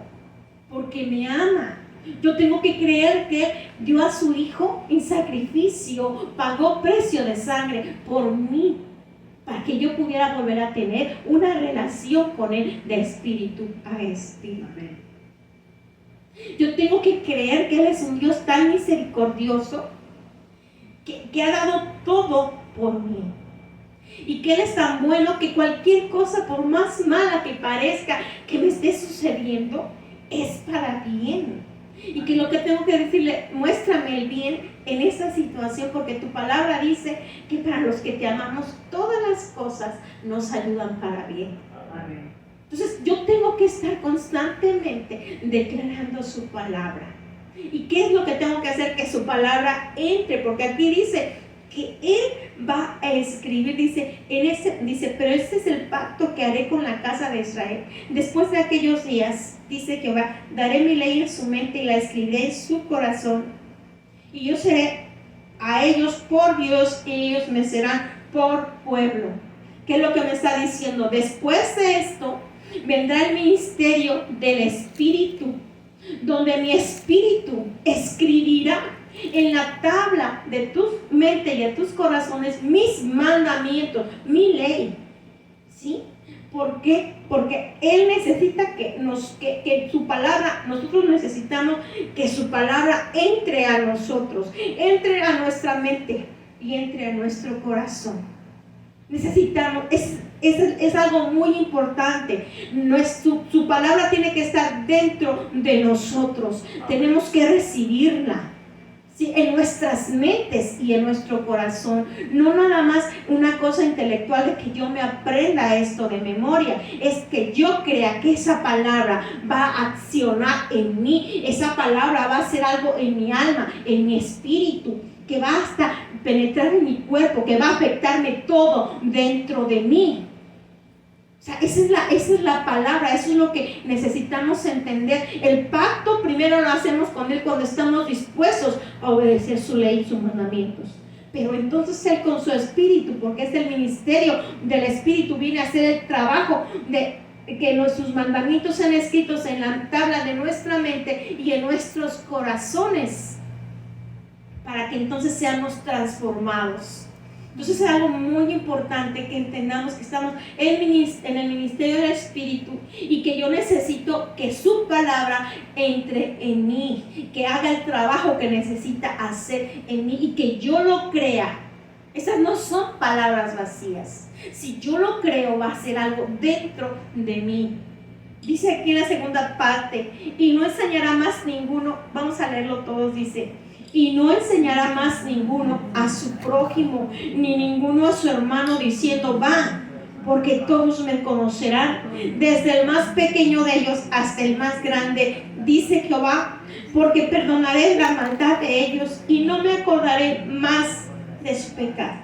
porque me ama. Yo tengo que creer que Él dio a su Hijo en sacrificio, pagó precio de sangre por mí, para que yo pudiera volver a tener una relación con Él de espíritu a espíritu. Yo tengo que creer que Él es un Dios tan misericordioso que ha dado todo por mí. Y que Él es tan bueno que cualquier cosa, por más mala que parezca que me esté sucediendo, es para bien. Y que lo que tengo que decirle, muéstrame el bien en esta situación, porque tu palabra dice que para los que te amamos todas las cosas nos ayudan para bien. Amén. Entonces yo tengo que estar constantemente declarando su palabra. ¿Y qué es lo que tengo que hacer? Que su palabra entre, porque aquí dice que Él va a escribir, dice, pero este es el pacto que haré con la casa de Israel. Después de aquellos días, dice Jehová, daré mi ley en su mente y la escribiré en su corazón. Y yo seré a ellos por Dios y ellos me serán por pueblo. ¿Qué es lo que me está diciendo? Después de esto, vendrá el ministerio del Espíritu, donde mi Espíritu escribirá en la tabla de tu mente y de tus corazones mis mandamientos, mi ley. ¿Sí? ¿Por qué? Porque Él necesita que su palabra, nosotros necesitamos que su palabra entre a nosotros, entre a nuestra mente y entre a nuestro corazón. Necesitamos, es algo muy importante. Su palabra tiene que estar dentro de nosotros. Tenemos que recibirla, ¿sí?, en nuestras mentes y en nuestro corazón. No nada más una cosa intelectual de que yo me aprenda esto de memoria. Es que yo crea que esa palabra va a accionar en mí. Esa palabra va a hacer algo en mi alma, en mi espíritu, que va hasta penetrar en mi cuerpo, que va a afectarme todo dentro de mí. O sea, esa es la palabra, eso es lo que necesitamos entender. El pacto primero lo hacemos con Él cuando estamos dispuestos a obedecer su ley y sus mandamientos. Pero entonces Él con su espíritu, porque es el ministerio del espíritu, viene a hacer el trabajo de que sus mandamientos sean escritos en la tabla de nuestra mente y en nuestros corazones, para que entonces seamos transformados. Entonces es algo muy importante que entendamos que estamos en el ministerio del Espíritu y que yo necesito que su palabra entre en mí, que haga el trabajo que necesita hacer en mí y que yo lo crea. Esas no son palabras vacías. Si yo lo creo, va a ser algo dentro de mí. Dice aquí en la segunda parte, y no enseñará más ninguno, vamos a leerlo todos, dice, y no enseñará más ninguno a su prójimo, ni ninguno a su hermano, diciendo, va, porque todos me conocerán, desde el más pequeño de ellos hasta el más grande, dice Jehová, porque perdonaré la maldad de ellos y no me acordaré más de su pecado.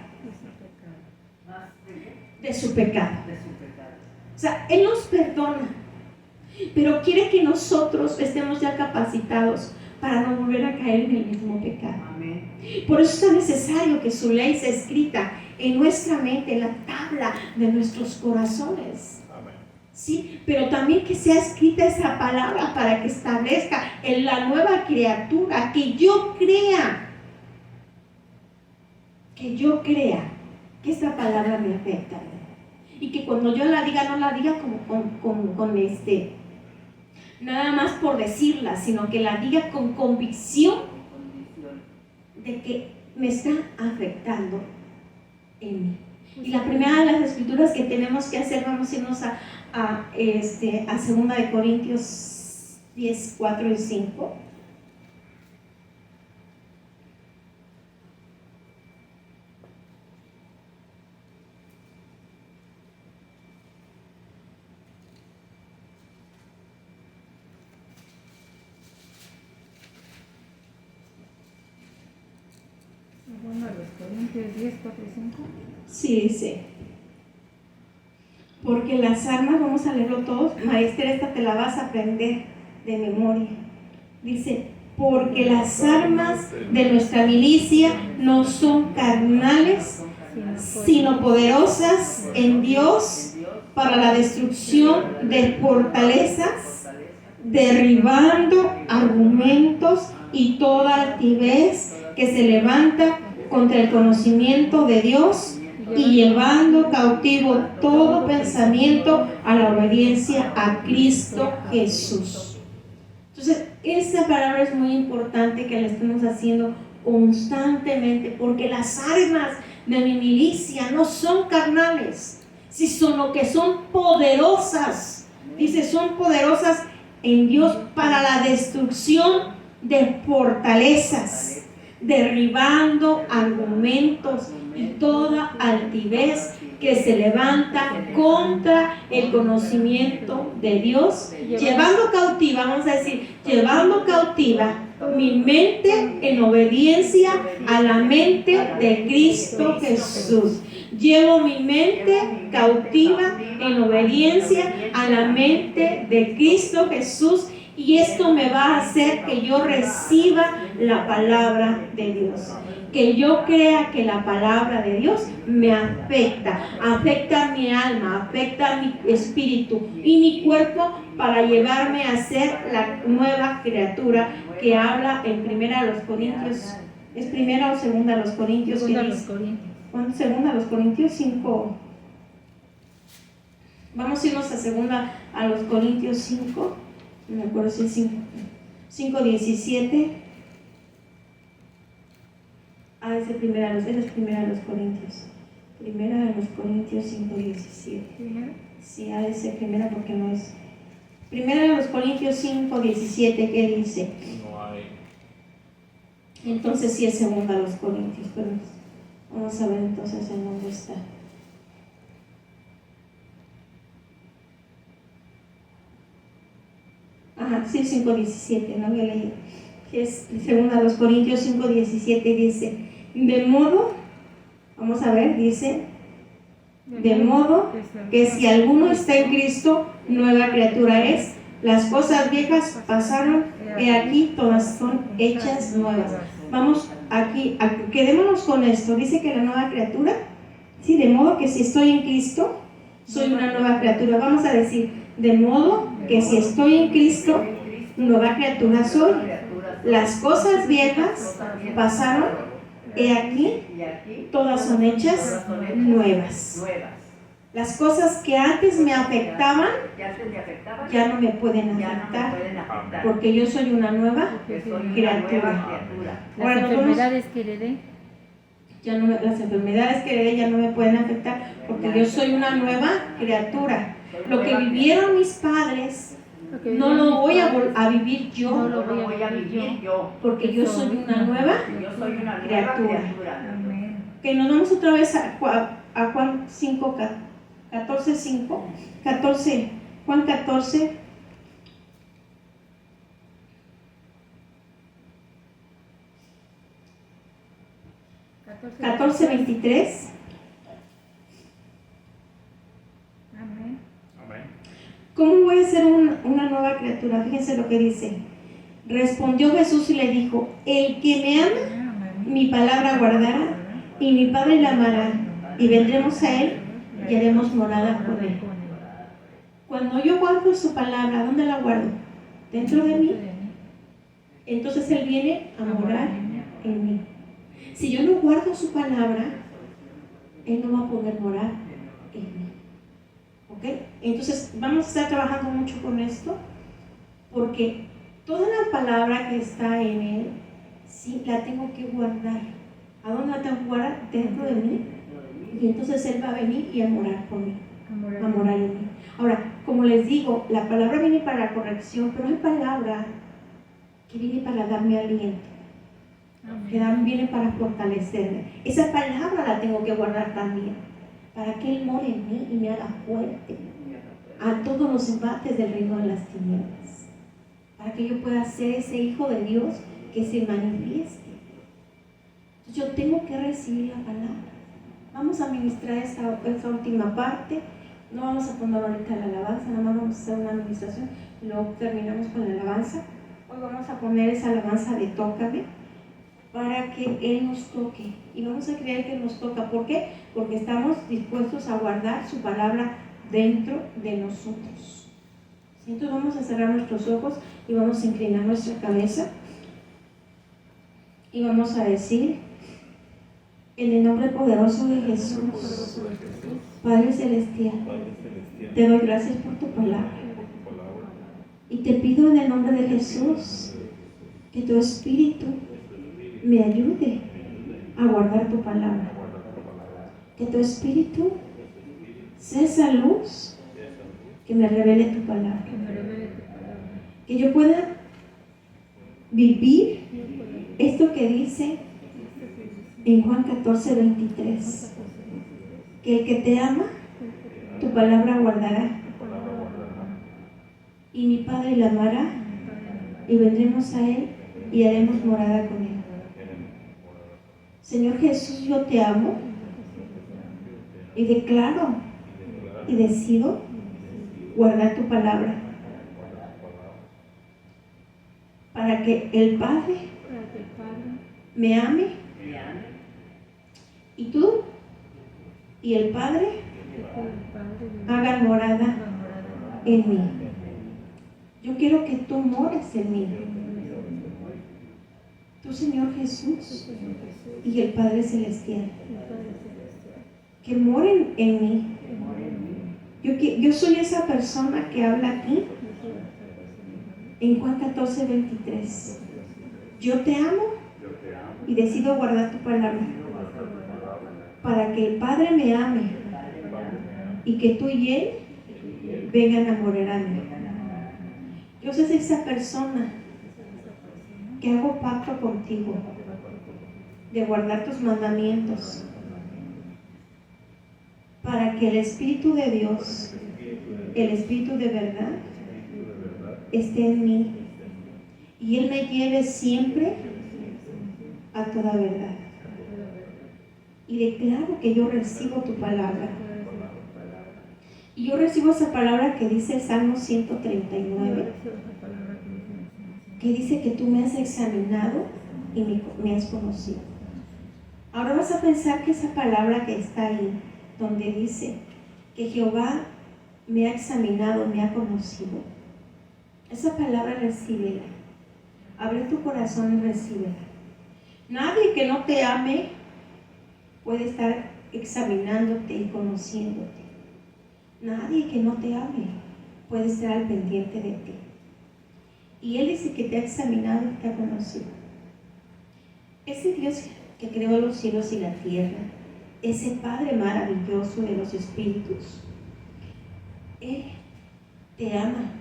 De su pecado. O sea, Él nos perdona, pero quiere que nosotros estemos ya capacitados para no volver a caer en el mismo pecado. Amén. Por eso es necesario que su ley sea escrita en nuestra mente, en la tabla de nuestros corazones. Amén. ¿sí? Pero también que sea escrita esa palabra para que establezca en la nueva criatura, que yo crea que esta palabra me afecta, y que cuando yo la diga, no la diga con nada más por decirla, sino que la diga con convicción de que me está afectando en mí. Y la primera de las escrituras que tenemos que hacer, vamos a irnos a 2 de Corintios 10, 4 y 5. Segunda de Corintios 10, 4 y 5. Sí, dice, porque las armas, vamos a leerlo todos, Maestra, esta te la vas a aprender de memoria. Dice, porque las armas de nuestra milicia no son carnales, sino poderosas en Dios para la destrucción de fortalezas, derribando argumentos y toda altivez que se levanta contra el conocimiento de Dios y llevando cautivo todo pensamiento a la obediencia a Cristo Jesús. Entonces, esta palabra es muy importante que la estemos haciendo constantemente, porque las armas de mi milicia no son carnales, sino que son poderosas. Dice, son poderosas en Dios para la destrucción de fortalezas, derribando argumentos y toda altivez que se levanta contra el conocimiento de Dios, llevando cautiva, vamos a decir, llevando cautiva mi mente en obediencia a la mente de Cristo Jesús. Llevo mi mente cautiva en obediencia a la mente de Cristo Jesús, y esto me va a hacer que yo reciba la palabra de Dios, que yo crea que la palabra de Dios me afecta mi alma, afecta mi espíritu y mi cuerpo, para llevarme a ser la nueva criatura que habla en Primera de los Corintios. ¿Es Primera o Segunda de los Corintios? Segunda de los Corintios. Segunda de los Corintios 5. Vamos a irnos a Segunda a los Corintios 5. No me acuerdo si es 5:17. Esa es Primera de los Corintios. Primera de los Corintios 5:17. ¿Primero? Sí, ha de ser primera porque no es. Primera de los Corintios 5:17, ¿qué dice? No hay. Entonces sí es Segunda de los Corintios, pero vamos a ver entonces en dónde está. Ajá, sí, 5:17, no había leído. Es Segunda de los Corintios 5:17, dice, de modo, vamos a ver, dice, de modo que si alguno está en Cristo, nueva criatura es. Las cosas viejas pasaron, he aquí todas son hechas nuevas. Vamos aquí, quedémonos con esto. Dice que la nueva criatura, sí, de modo que si estoy en Cristo, soy una nueva criatura. Vamos a decir, de modo que si estoy en Cristo, nueva criatura soy. Las cosas viejas pasaron, he aquí todas son hechas nuevas. Las cosas que antes me afectaban ya no me pueden afectar, porque yo soy una nueva criatura. Las enfermedades que heredé. Las enfermedades que heredé ya no me pueden afectar, porque yo soy una nueva criatura. Lo que vivieron mis padres no lo voy a vivir yo, No lo voy a vivir yo. porque yo soy una nueva criatura. Amén. Que nos vamos otra vez a Juan 5, 14, 5, 14, Juan 14. Catorce. 14:23. Amén. Amén. ¿Cómo voy a ser una nueva criatura? Fíjense lo que dice. Respondió Jesús y le dijo, el que me ama, mi palabra guardará, y mi Padre la amará, y vendremos a él y haremos morada con él. Cuando yo guardo su palabra, ¿dónde la guardo? Dentro de mí. Entonces Él viene a morar en mí. Si yo no guardo su palabra, Él no va a poder morar en mí. ¿Ok? Entonces vamos a estar trabajando mucho con esto, porque toda la palabra que está en Él, sí, la tengo que guardar. ¿A dónde la tengo que guardar? Dentro de mí. Y entonces Él va a venir y a morar por mí, a morar en mí. Ahora, como les digo, la palabra viene para la corrección, pero hay palabra que viene para darme aliento, que viene para fortalecerme. Esa palabra la tengo que guardar también, para que Él more en mí y me haga fuerte a todos los embates del reino de las tinieblas, para que yo pueda ser ese hijo de Dios que se manifieste. Yo tengo que recibir la palabra. Vamos a ministrar esta última parte. No vamos a poner ahorita la alabanza, nada más vamos a hacer una administración y luego terminamos con la alabanza. Hoy vamos a poner esa alabanza de Tócame para que Él nos toque. Y vamos a creer que nos toca. ¿Por qué? Porque estamos dispuestos a guardar su palabra dentro de nosotros. ¿Sí? Entonces vamos a cerrar nuestros ojos y vamos a inclinar nuestra cabeza y vamos a decir: en el nombre poderoso de Jesús, Padre Celestial, te doy gracias por tu palabra. Y te pido en el nombre de Jesús que tu Espíritu me ayude a guardar tu palabra. Que tu Espíritu sea esa luz que me revele tu palabra. Que yo pueda vivir esto que dice en Juan 14:23, que el que te ama, tu palabra guardará. Y mi Padre la amará, y vendremos a Él y haremos morada con Él. Señor Jesús, yo te amo y declaro y decido guardar tu palabra, para que el Padre me ame y tú y el Padre hagan morada en mí. Yo quiero que tú mores en mí, tú, Señor Jesús, y el Padre Celestial, que moren en mí. Yo soy esa persona que habla aquí en Juan 14:23. Yo te amo y decido guardar tu palabra, para que el Padre me ame y que tú y Él vengan a morar a mí. Yo soy esa persona que hago pacto contigo de guardar tus mandamientos, para que el Espíritu de Dios, el Espíritu de verdad, esté en mí y Él me lleve siempre a toda verdad. Y declaro que yo recibo tu palabra. Y yo recibo esa palabra que dice el Salmo 139, que dice que tú me has examinado y me has conocido. Ahora vas a pensar que esa palabra que está ahí, donde dice que Jehová me ha examinado, me ha conocido, esa palabra recíbela. Abre tu corazón y recíbela. Nadie que no te ame puede estar examinándote y conociéndote. Nadie que no te ame puede estar al pendiente de ti. Y Él dice que te ha examinado y te ha conocido. Ese Dios que creó los cielos y la tierra, ese Padre maravilloso de los espíritus, Él te ama.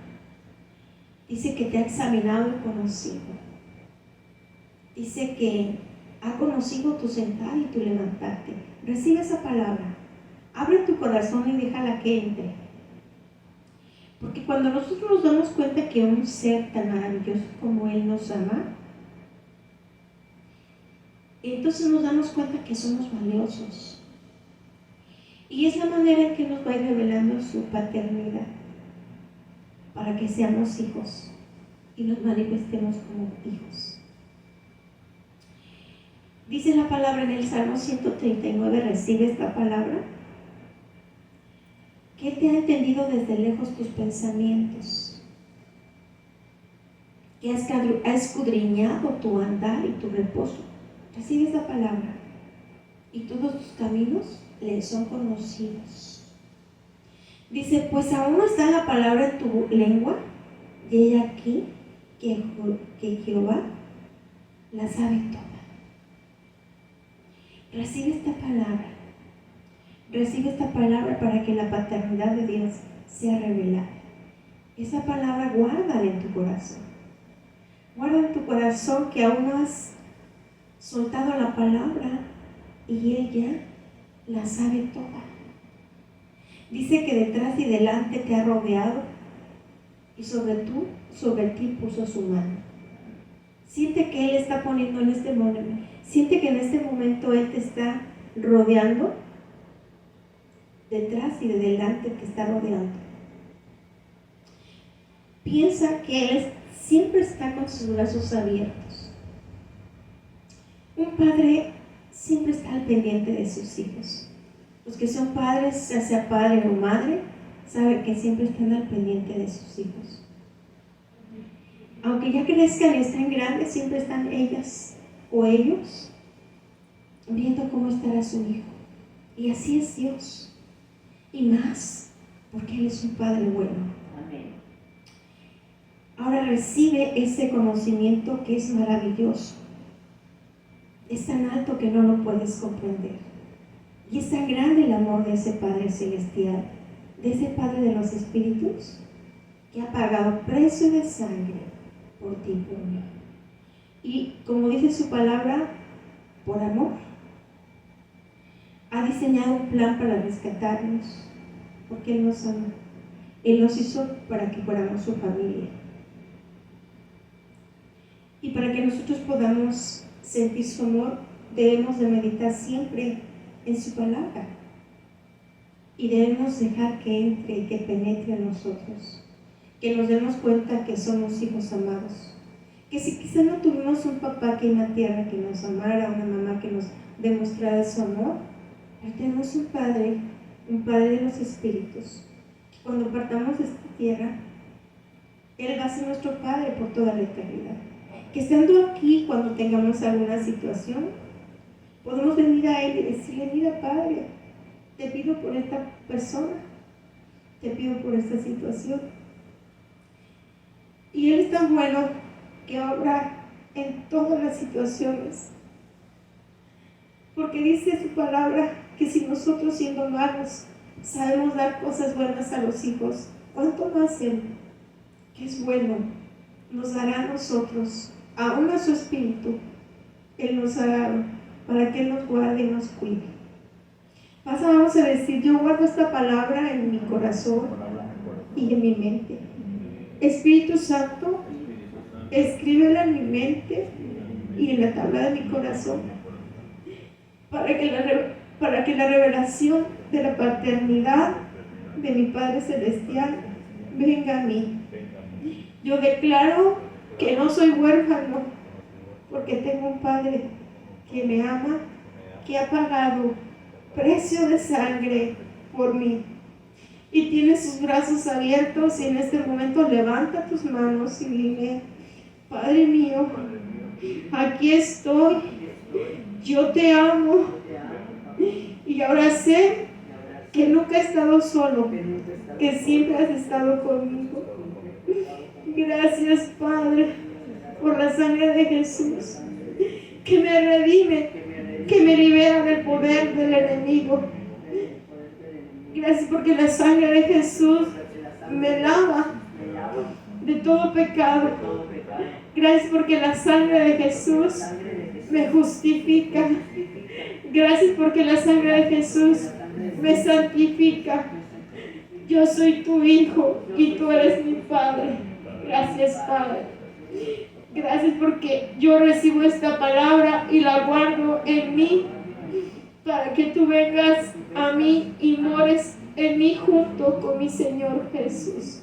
Dice que te ha examinado y conocido. Dice que ha conocido tu sentar y tu levantarte. Recibe esa palabra. Abre tu corazón y déjala que entre. Porque cuando nosotros nos damos cuenta que un ser tan maravilloso como Él nos ama, entonces nos damos cuenta que somos valiosos. Y es la manera en que nos va a ir revelando su paternidad, para que seamos hijos y nos manifestemos como hijos. Dice la palabra en el Salmo 139, recibe esta palabra, que que Él te ha entendido desde lejos tus pensamientos, que ha escudriñado tu andar y tu reposo. Recibe esa palabra y todos tus caminos le son conocidos. Dice, pues aún no está la palabra en tu lengua, y he aquí que Jehová la sabe toda. Recibe esta palabra. Recibe esta palabra para que la paternidad de Dios sea revelada. Esa palabra guárdala en tu corazón. Guarda en tu corazón que aún no has soltado la palabra y ella la sabe toda. Dice que detrás y delante te ha rodeado y sobre ti puso su mano. Siente que Él está poniendo en este momento, siente que en este momento Él te está rodeando, detrás y de delante te está rodeando. Piensa que Él siempre está con sus brazos abiertos. Un padre siempre está al pendiente de sus hijos. Los que son padres, ya sea padre o madre, saben que siempre están al pendiente de sus hijos. Aunque ya crezcan y estén grandes, siempre están ellas o ellos viendo cómo estará su hijo. Y así es Dios. Y más, porque Él es un Padre bueno. Amén. Ahora recibe ese conocimiento que es maravilloso. Es tan alto que no lo puedes comprender. Y es tan grande el amor de ese Padre celestial, de ese Padre de los Espíritus, que ha pagado precio de sangre por ti y por mí. Y como dice su palabra, por amor, ha diseñado un plan para rescatarnos, porque Él nos ama. Él nos hizo para que fuéramos su familia. Y para que nosotros podamos sentir su amor, debemos de meditar siempre en su palabra. Y debemos dejar que entre y que penetre en nosotros. Que nos demos cuenta que somos hijos amados. Que si quizás no tuvimos un papá aquí en la tierra que nos amara, una mamá que nos demostrara su amor, pero tenemos un Padre de los Espíritus. Que cuando partamos de esta tierra, Él va a ser nuestro Padre por toda la eternidad. Que estando aquí, cuando tengamos alguna situación, podemos venir a Él y decirle, mira Padre, te pido por esta persona, te pido por esta situación. Y Él es tan bueno que obra en todas las situaciones. Porque dice su palabra que si nosotros siendo malos sabemos dar cosas buenas a los hijos, ¿cuánto más Él, que es bueno, nos dará a nosotros, aún a su espíritu? Él nos hará para que Él nos guarde y nos cuide. Vamos a decir, yo guardo esta palabra en mi corazón y en mi mente. Espíritu Santo, escríbela en mi mente y en la tabla de mi corazón, para que la revelación de la paternidad de mi Padre Celestial venga a mí. Yo declaro que no soy huérfano, porque tengo un Padre que me ama, que ha pagado precio de sangre por mí. Y tiene sus brazos abiertos y en este momento levanta tus manos y dile, Padre mío, aquí estoy, yo te amo y ahora sé que nunca he estado solo, que siempre has estado conmigo. Gracias, Padre, por la sangre de Jesús, que me redime, que me libera del poder del enemigo. Gracias porque la sangre de Jesús me lava de todo pecado. Gracias porque la sangre de Jesús me justifica. Gracias porque la sangre de Jesús me santifica. Yo soy tu hijo y tú eres mi Padre. Gracias, Padre. Gracias porque yo recibo esta palabra y la guardo en mí, para que tú vengas a mí y mores en mí junto con mi Señor Jesús.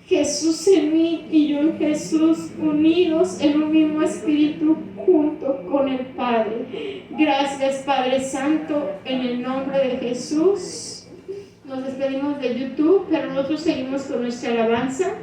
Jesús en mí y yo en Jesús, unidos en un mismo espíritu junto con el Padre. Gracias, Padre Santo, en el nombre de Jesús. Nos despedimos de YouTube, pero nosotros seguimos con nuestra alabanza.